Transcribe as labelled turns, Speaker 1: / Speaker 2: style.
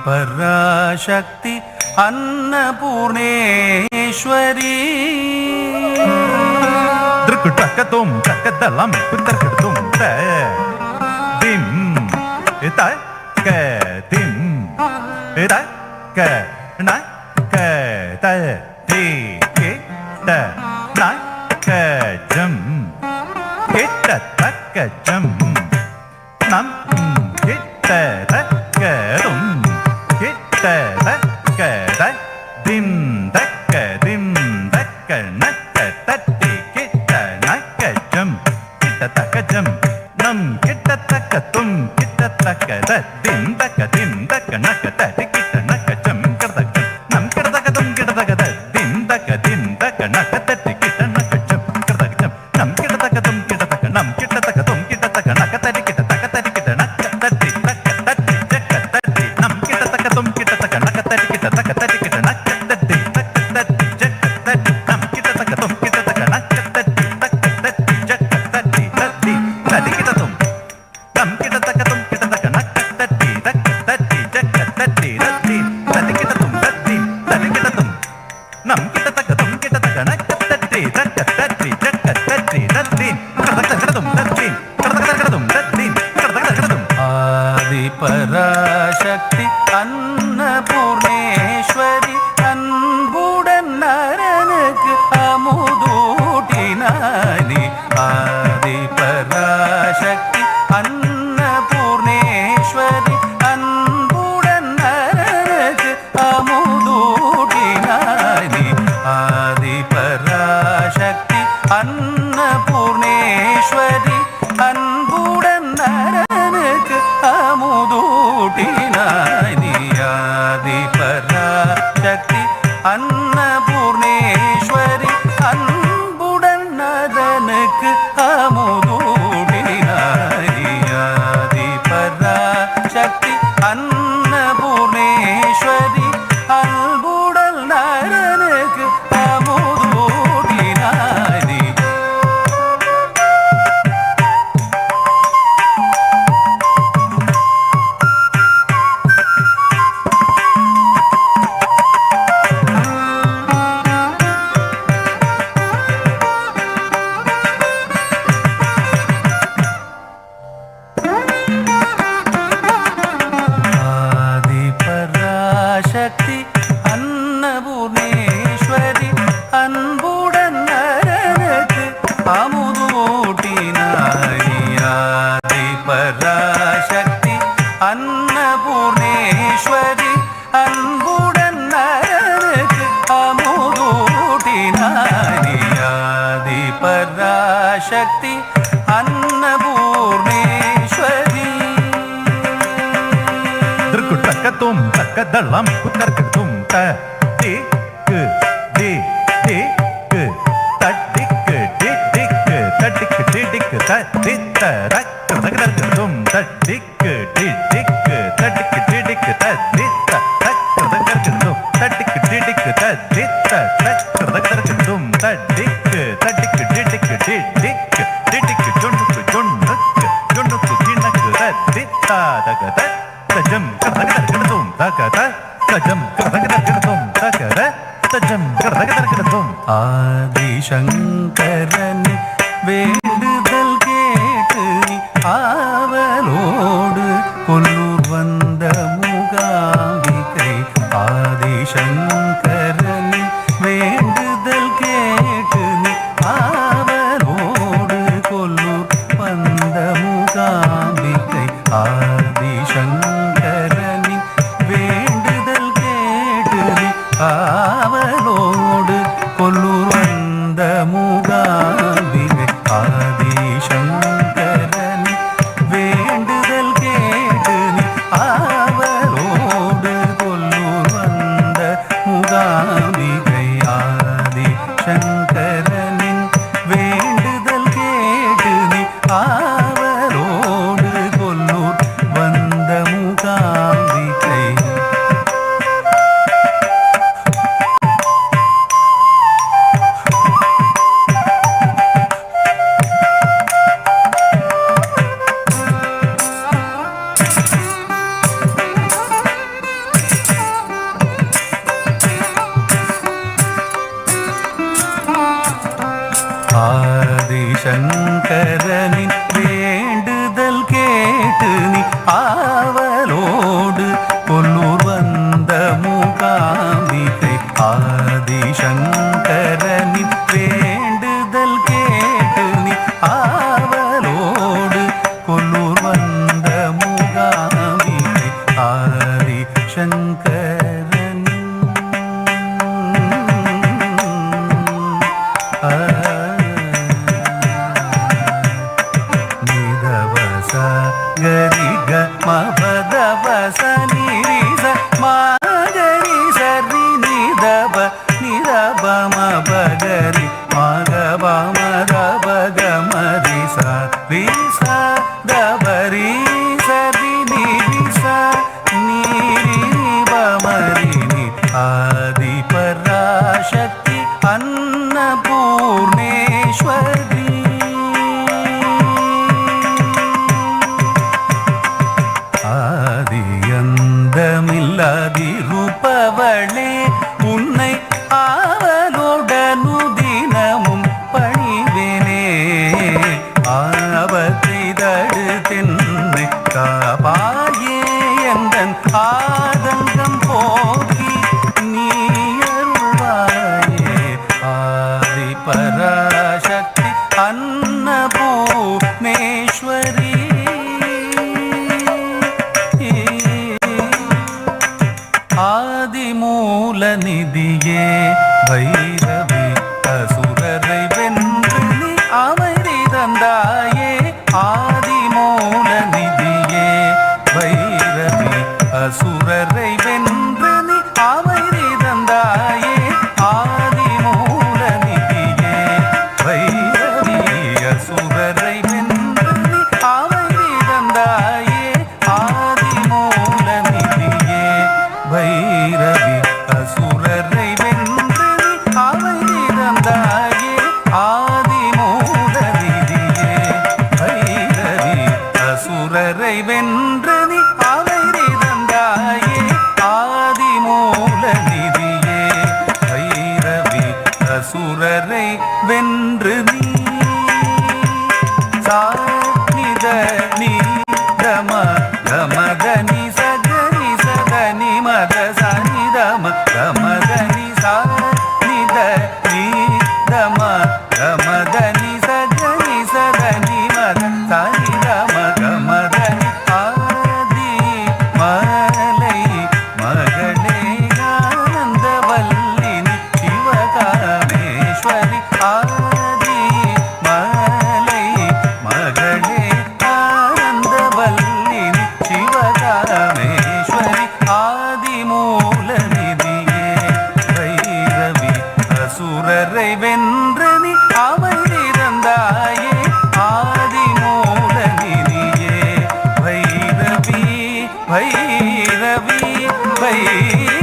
Speaker 1: பராசக்தி அன்னபூர்ணேஸ்வரி
Speaker 2: திருக்கு டக்கத்தும் டக்கத்தெல்லாம் பித்தர்க்கத்தும் திம் தக்க திம் தக்க நக்க த தி கிட்ட நக்க ஜம் கிட்ட தக்க ஜம் நம் கிட்ட தக்க தும் கிட்ட தக்க த திம் தக்க நக்க தட்டி கிட்ட நக்க ஜம் கிட்ட தக்க ஜம் நம் கிட்ட தக்க தும் கிட்ட தக்க த திம் தக்க நக்க தட்டி கிட்ட நக்க ஜம் கிட்ட தக்க நம் கிட்ட தக்க தும் கிட்ட தக்க த திம் தக்க நக்க தட்டி கிட்ட நக்க ஜம் கிட்ட தக்க ஜம் நம் கிட்ட தக்க தும் கிட்ட தக்க நம் கிட்ட தக்க தும் கிட்ட தக்க நக்க தட்டி கிட்ட நக்க தட்டி ஜக்க தட்டி நம் கிட்ட தக்க தும் கிட்ட தக்க நக்க தட்டி கிட்ட நக்க தட்டி ஜக்க தட்டி நம் கிட்ட தக்க தும் கிட்ட தக்க நக்க தட்டி ஜக்க தட்டி கிட்ட தும் நம் கிட்ட தக்க தும் கிட்ட தக்க நக்க தட்டி ஜக்க தட்டி கிட்ட தும் கிட்ட தும் நம் கிட்ட தக்க தும் கிட்ட தக்க நக்க தட்டி ஜக்க தட்டி
Speaker 1: ஆதி பராசக்தி அன்னபூர்ணேஸ்வரி அன்புடன் நரனுக்கு அமுதூட்டினானி ஆதி பராசக்தி அன்னபூர்ணேஸ்வரி அன்புடன் நரனுக்கு அமுதூட்டினானி ஆதி பராசக்தி அன்னபூர்ணேஸ்வரி அன்புடன் நரனுக்கு அமுதூட்டினானி ஆதி பராசக்தி அன்னபூர்ணேஸ்வரி அன்புடன் நரனுக்கு அமுதூட்டினானி ஆதி பராசக்தி அன்னபூர்ணேஸ்வரி அன்புடன் நரனுக்கு அமுதூட்டினானி ஆதி பராசக்தி அன்னபூர்ணேஸ்வரி அன்புடன் நரனுக்கு அமுதூட்டினானி ஆதி பராசக்தி அன்னபூர்ணேஸ்வரி அன்புடன் நரனுக்கு அமுதூட்டினானி ஆதி பராசக்தி அன்னபூர்ணேஸ்வரி
Speaker 2: திருக்கு டக்கத்தும் டக்கதெல்லாம் பித்தர்க்கத்தும் த தி கு தி கு தட்டிக்கு டிக்கு தட்டிக்கு டிக்கு தட்டி தரக்கு தகதர்க்கத்தும் தட்டிக்கு டிக்கு தட்டிக்கு டிக்கு தட்டி தரக்கு தகதர்க்கத்தும் தட்டிக்கு டிக்கு தட்டி தரக்கு தகதர்க்கத்தும் தட்டிக்கு டிக்கு டிக்கு ஜொன்னுக்கு கிணக்கு தட்டி தகத தஜம் கதகதர்க்கத்தும் தகத தஜம் கதகதர்க்கத்தும் தகத தஜம் கதகதர்க்கத்தும்
Speaker 1: ஆதிசங்கரன் வேண்டுதல் கேட்டு ஆவலோடு கொல்லூர் வந்த மூகாம்பிகை ஆதிசங்கரன் வேண்டுதல் கேட்டு ஆவலோடு கொல்லூர் வந்த மூகாம்பிகை ஆதிசங்கரன் வேண்டுதல் கேட்டு ஆவலோடு கொல்லூர் வந்த மூகாம்பிகை ஆதியந்தமில்லாதிருப்பவளே உன்னை ஆவலோடனு தினமும் பணிவேனே ஆபத்தை தடுத்தென்னை காப்பாயே எந்தன் ஆதங்கம் போக்கி நீ அருள்வாயே ஆதி பராசக்தி அன்னபூர்ணேஸ்வரி ஆதிமூல நிதியே பைரவி அசுரரை வென்று நீ அமைதி தந்தாயே ஆதிமூல நிதியே பைரவி அசுரரை வென்று நீ அமைதி தந்தாயே ஆதிமூல நிதியே பைரவி அசுரரை வென்று நீ அமைதி தந்தாயே ஆதிமூல நிதியே பைரவி அசுரரை வென்று நீ அமைதி தந்தாயே ஆதிமூல நிதியே பைரவி அசுரரை வென்று நீ அமைதி தந்தாயே ஆதிமூல நிதியே பைரவி அசுரரை வென்று நீ சாநித நீ தம கமதனி சகனி சதனி மத சனி தம கமதனி சாநித நீ தம கமதனி சகனி சதனி மத சனி தம கமதனி ஆதி மலை மகளே ஆனந்தவல்லினி சிவகாமேஸ்வரி ஆதி மலை மகளே ஆனந்தவல்லினி சிவகாமேஸ்வரி ஆதிமூல நிதியே பைரவி அசுரரை வென்று நீ அமைதி தந்தாயே ஆதிமூல நிதியே பைரவி பைரவி பைரவி